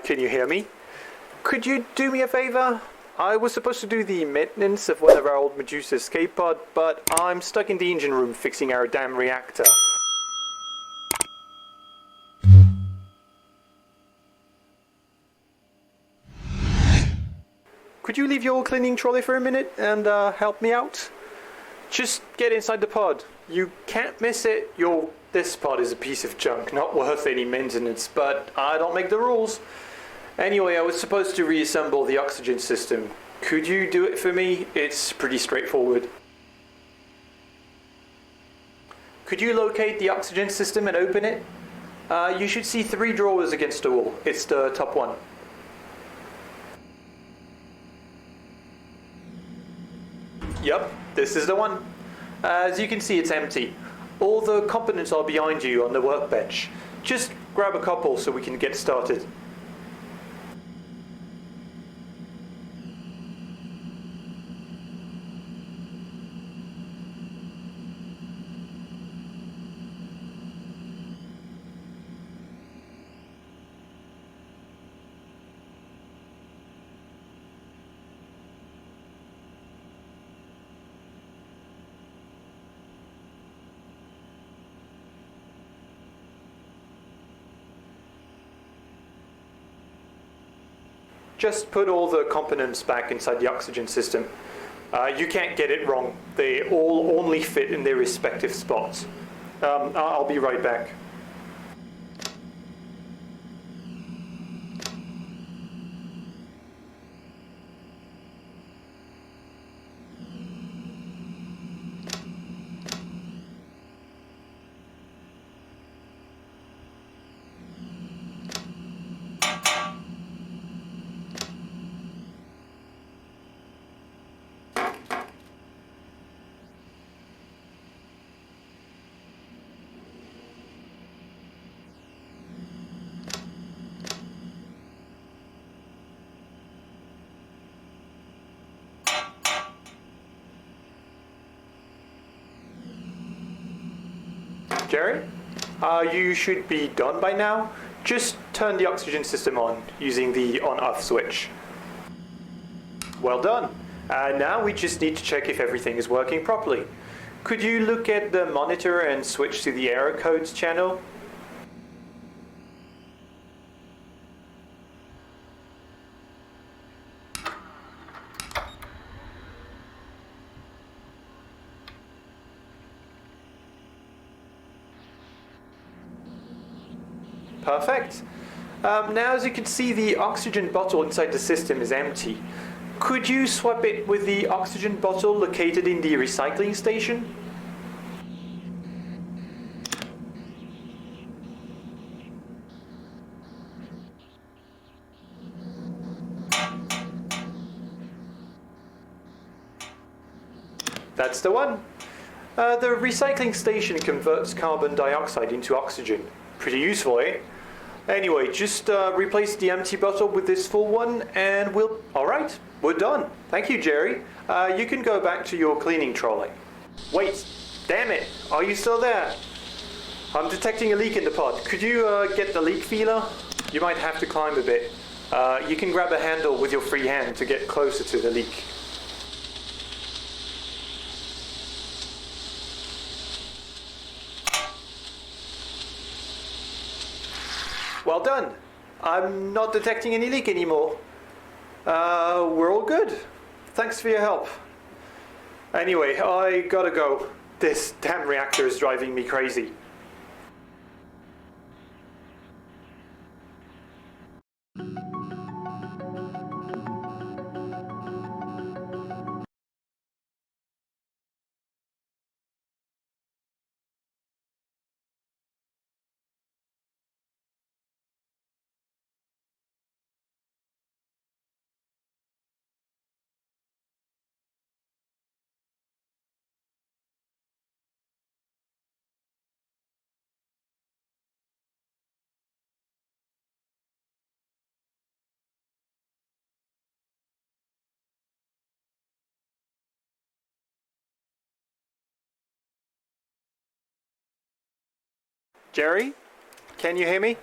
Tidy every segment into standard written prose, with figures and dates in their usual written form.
can you hear me? Could you do me a favor? I was supposed to do the maintenance of one of our old Medusa escape pod, but I'm stuck in the engine room fixing our damn reactor. Could you leave your cleaning trolley for a minute and help me out? Just get inside the pod. You can't miss it. This pod is a piece of junk, not worth any maintenance, but I don't make the rules. Anyway, I was supposed to reassemble the oxygen system. Could you do it for me? It's pretty straightforward. Could you locate the oxygen system and open it? You should see 3 drawers against the wall. It's the top one. Yup, this is the one. As you can see, it's empty. All the components are behind you on the workbench. Just grab a couple so we can get started. Just put all the components back inside the oxygen system. You can't get it wrong. They all only fit in their respective spots. I'll be right back. Jerry, you should be done by now. Just turn the oxygen system on using the on-off switch. Well done. Now we just need to check if everything is working properly. Could you look at the monitor and switch to the error codes channel? Perfect. Now, as you can see, the oxygen bottle inside the system is empty. Could you swap it with the oxygen bottle located in the recycling station? That's the one. The recycling station converts carbon dioxide into oxygen. Pretty useful, eh? Anyway, just replace the empty bottle with this full one and alright, we're done. Thank you, Jerry. You can go back to your cleaning trolley. Wait, damn it, are you still there? I'm detecting a leak in the pod. Could you get the leak feeler? You might have to climb a bit. You can grab a handle with your free hand to get closer to the leak. Well done. I'm not detecting any leak anymore. We're all good. Thanks for your help. Anyway, I gotta go. This damn reactor is driving me crazy. Jerry, can you hear me?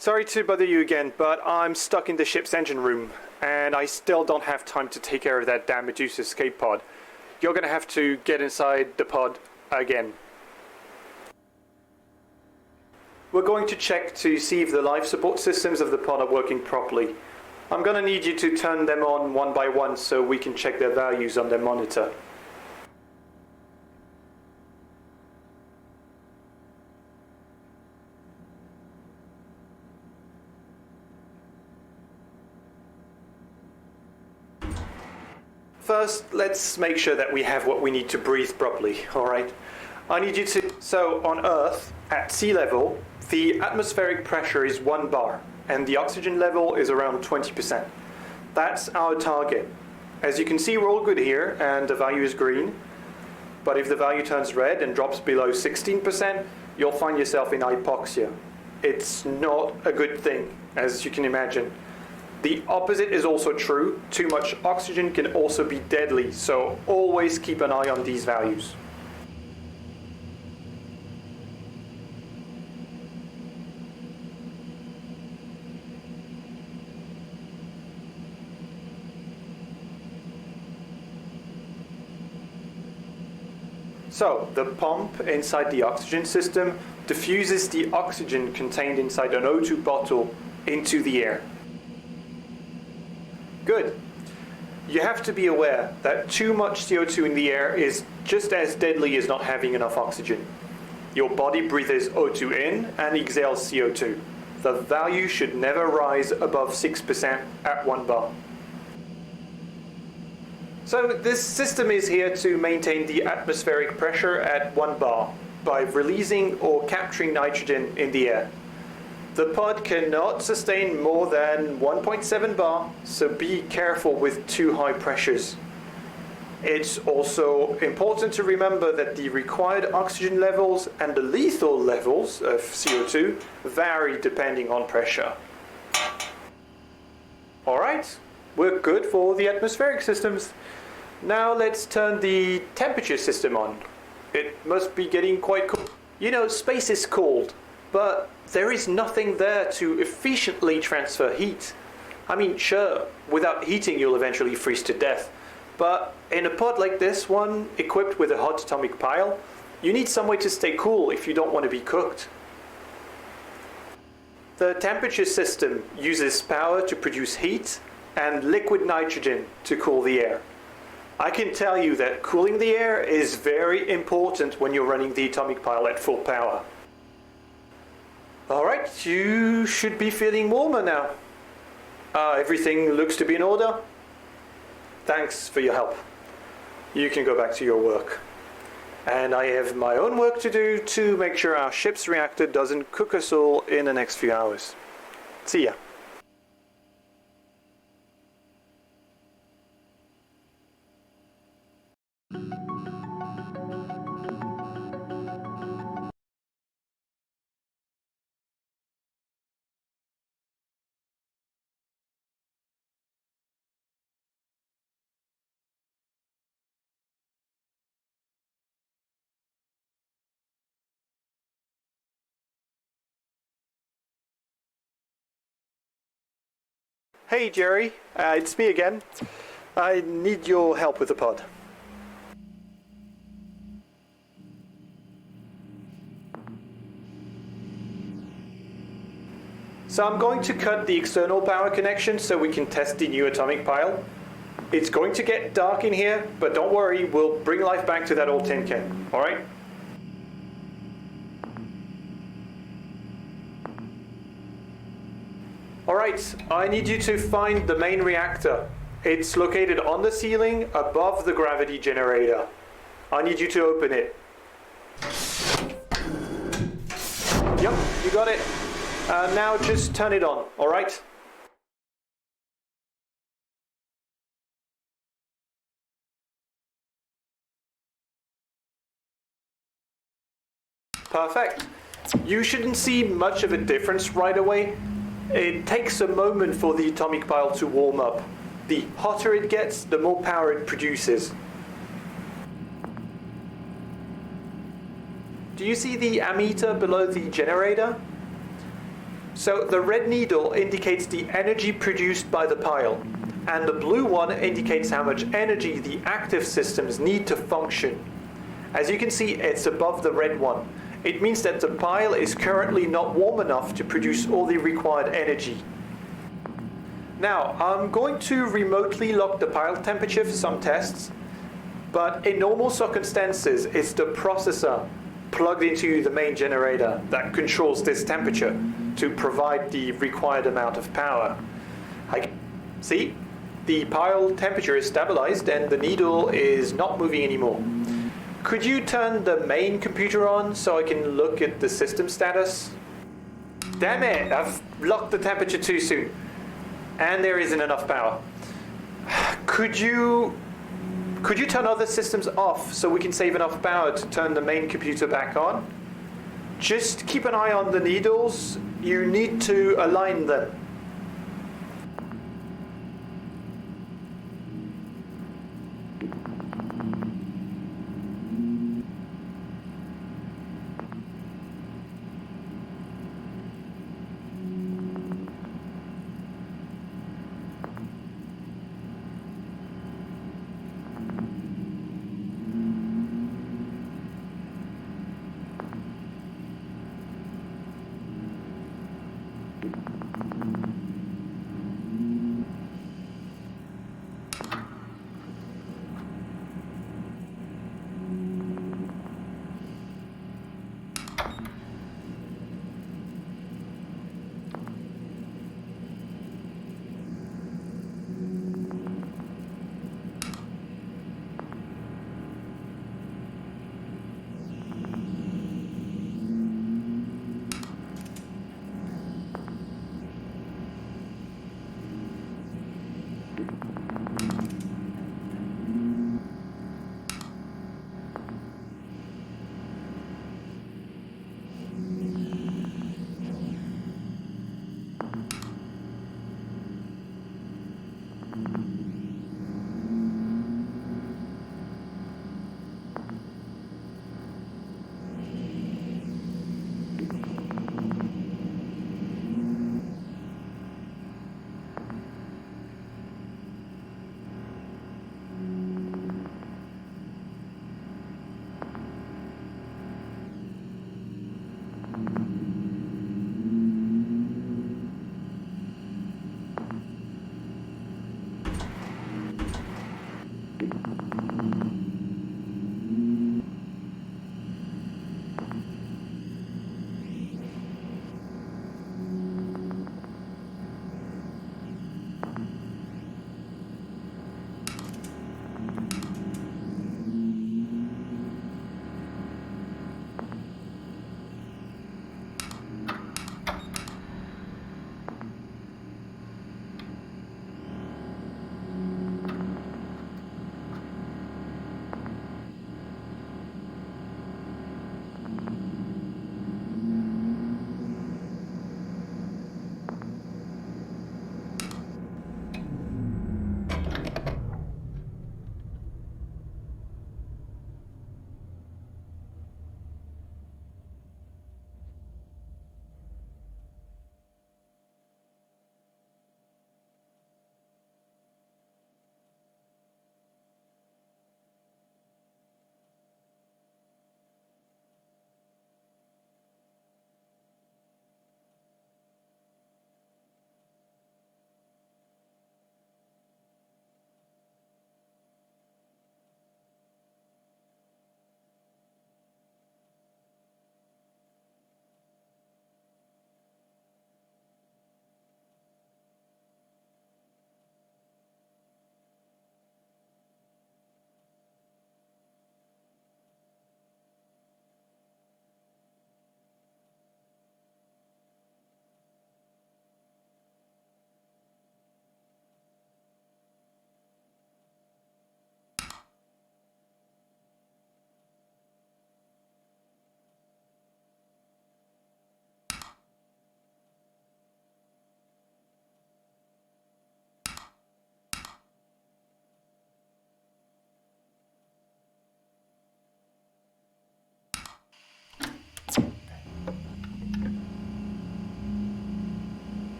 Sorry to bother you again, but I'm stuck in the ship's engine room, and I still don't have time to take care of that damn Medusa escape pod. You're gonna have to get inside the pod again. We're going to check to see if the life support systems of the pod are working properly. I'm gonna need you to turn them on one by one so we can check their values on their monitor. First, let's make sure that we have what we need to breathe properly, alright? I need you to... So, on Earth, at sea level, the atmospheric pressure is 1 bar, and the oxygen level is around 20%. That's our target. As you can see, we're all good here, and the value is green. But if the value turns red and drops below 16%, you'll find yourself in hypoxia. It's not a good thing, as you can imagine. The opposite is also true. Too much oxygen can also be deadly, so always keep an eye on these values. So, the pump inside the oxygen system diffuses the oxygen contained inside an O2 bottle into the air. Good. You have to be aware that too much CO2 in the air is just as deadly as not having enough oxygen. Your body breathes O2 in and exhales CO2. The value should never rise above 6% at 1 bar. So this system is here to maintain the atmospheric pressure at 1 bar by releasing or capturing nitrogen in the air. The pod cannot sustain more than 1.7 bar, so be careful with too high pressures. It's also important to remember that the required oxygen levels and the lethal levels of CO2 vary depending on pressure. Alright, we're good for the atmospheric systems. Now let's turn the temperature system on. It must be getting quite cold. You know, space is cold, but there is nothing there to efficiently transfer heat. I mean, sure, without heating you'll eventually freeze to death. But in a pod like this one, equipped with a hot atomic pile, you need some way to stay cool if you don't want to be cooked. The temperature system uses power to produce heat and liquid nitrogen to cool the air. I can tell you that cooling the air is very important when you're running the atomic pile at full power. Alright, you should be feeling warmer now. Everything looks to be in order. Thanks for your help. You can go back to your work. And I have my own work to do to make sure our ship's reactor doesn't cook us all in the next few hours. See ya. Hey Jerry, it's me again. I need your help with the pod. So I'm going to cut the external power connection so we can test the new atomic pile. It's going to get dark in here, but don't worry, we'll bring life back to that old tin can, alright? Alright, I need you to find the main reactor. It's located on the ceiling above the gravity generator. I need you to open it. Yep, you got it. Now just turn it on, alright? Perfect. You shouldn't see much of a difference right away. It takes a moment for the atomic pile to warm up. The hotter it gets, the more power it produces. Do you see the ammeter below the generator? So the red needle indicates the energy produced by the pile, and the blue one indicates how much energy the active systems need to function. As you can see, it's above the red one. It means that the pile is currently not warm enough to produce all the required energy. Now, I'm going to remotely lock the pile temperature for some tests, but in normal circumstances, it's the processor plugged into the main generator that controls this temperature to provide the required amount of power. See, the pile temperature is stabilized and the needle is not moving anymore. Could you turn the main computer on so I can look at the system status? Damn it, I've locked the temperature too soon. And there isn't enough power. Could you turn other systems off so we can save enough power to turn the main computer back on? Just keep an eye on the needles. You need to align them.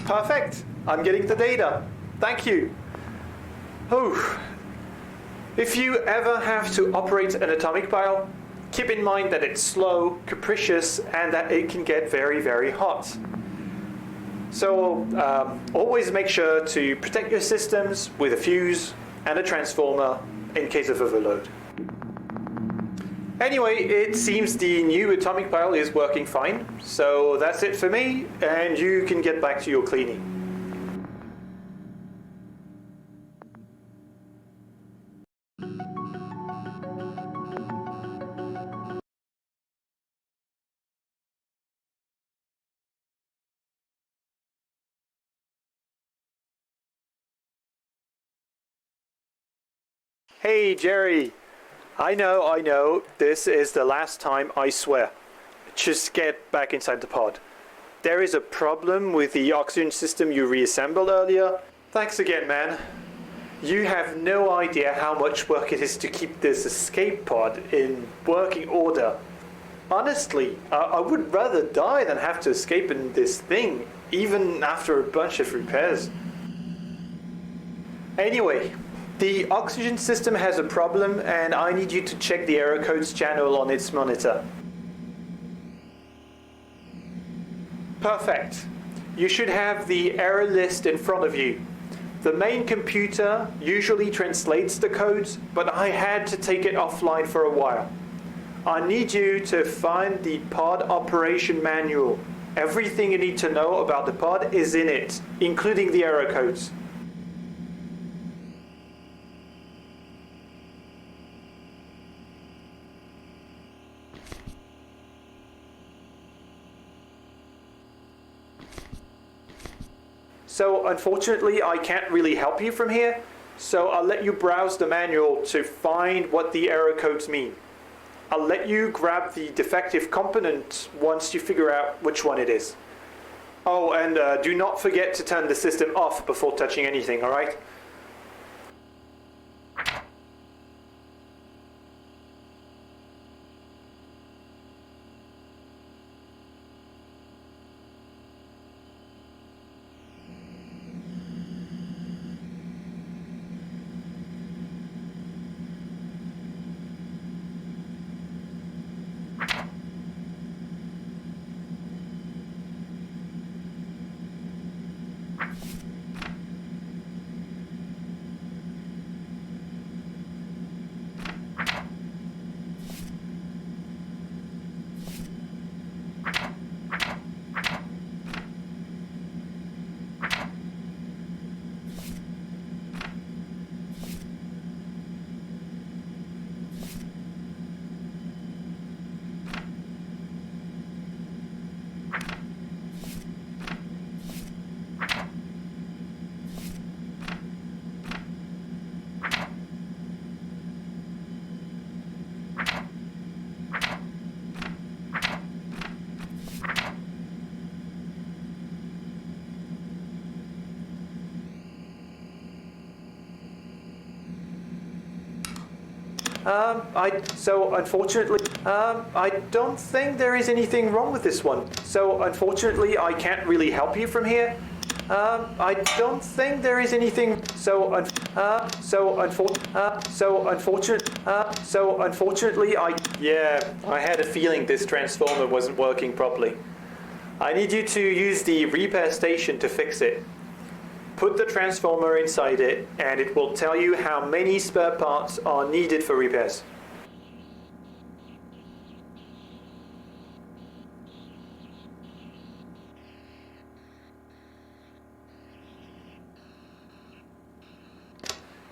Perfect. I'm getting the data. Thank you. Oh. If you ever have to operate an atomic pile, keep in mind that it's slow, capricious, and that it can get very, very hot. So always make sure to protect your systems with a fuse and a transformer in case of overload. Anyway, it seems the new atomic pile is working fine, so that's it for me, and you can get back to your cleaning. Hey, Jerry. I know, this is the last time, I swear. Just get back inside the pod. There is a problem with the oxygen system you reassembled earlier. Thanks again, man. You have no idea how much work it is to keep this escape pod in working order. Honestly, I would rather die than have to escape in this thing, even after a bunch of repairs. Anyway, the oxygen system has a problem, and I need you to check the error codes channel on its monitor. Perfect. You should have the error list in front of you. The main computer usually translates the codes, but I had to take it offline for a while. I need you to find the pod operation manual. Everything you need to know about the pod is in it, including the error codes. So unfortunately, I can't really help you from here, so I'll let you browse the manual to find what the error codes mean. I'll let you grab the defective component once you figure out which one it is. Oh, and do not forget to turn the system off before touching anything, alright? I don't think there is anything wrong with this one. So unfortunately, I can't really help you from here. I don't think there is anything. Unfortunately, I had a feeling this transformer wasn't working properly. I need you to use the repair station to fix it. Put the transformer inside it, and it will tell you how many spare parts are needed for repairs.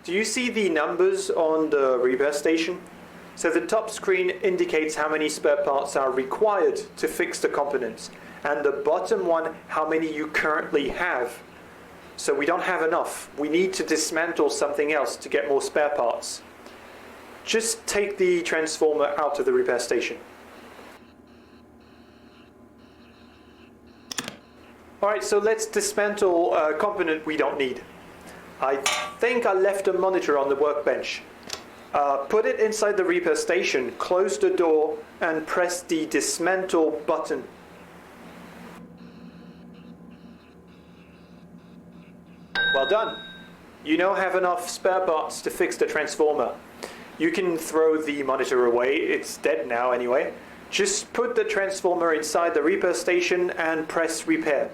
Do you see the numbers on the repair station? So the top screen indicates how many spare parts are required to fix the components, and the bottom one, how many you currently have. So we don't have enough. We need to dismantle something else to get more spare parts. Just take the transformer out of the repair station. Alright, so let's dismantle a component we don't need. I think I left a monitor on the workbench. Put it inside the repair station, close the door, and press the dismantle button. Well done. You now have enough spare parts to fix the transformer. You can throw the monitor away, it's dead now anyway. Just put the transformer inside the repair station and press repair.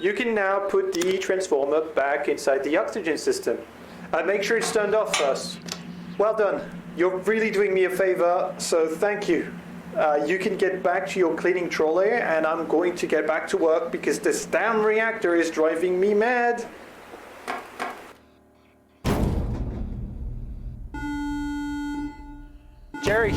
You can now put the transformer back inside the oxygen system. Make sure it's turned off first. Well done. You're really doing me a favor, so thank you. You can get back to your cleaning trolley, and I'm going to get back to work because this damn reactor is driving me mad. Jerry,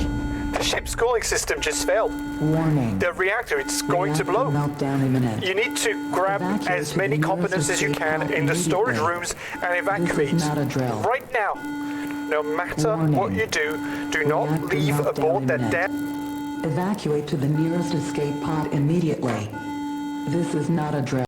the ship's cooling system just failed. Warning. The reactor, it's going to blow. Meltdown imminent. You need to grab as many components as you can in the storage rooms and evacuate. This is not a drill. Right now. No matter Warning. what you do, do not Reactor leave meltdown aboard that imminent. damn... Evacuate to the nearest escape pod immediately. This is not a drill.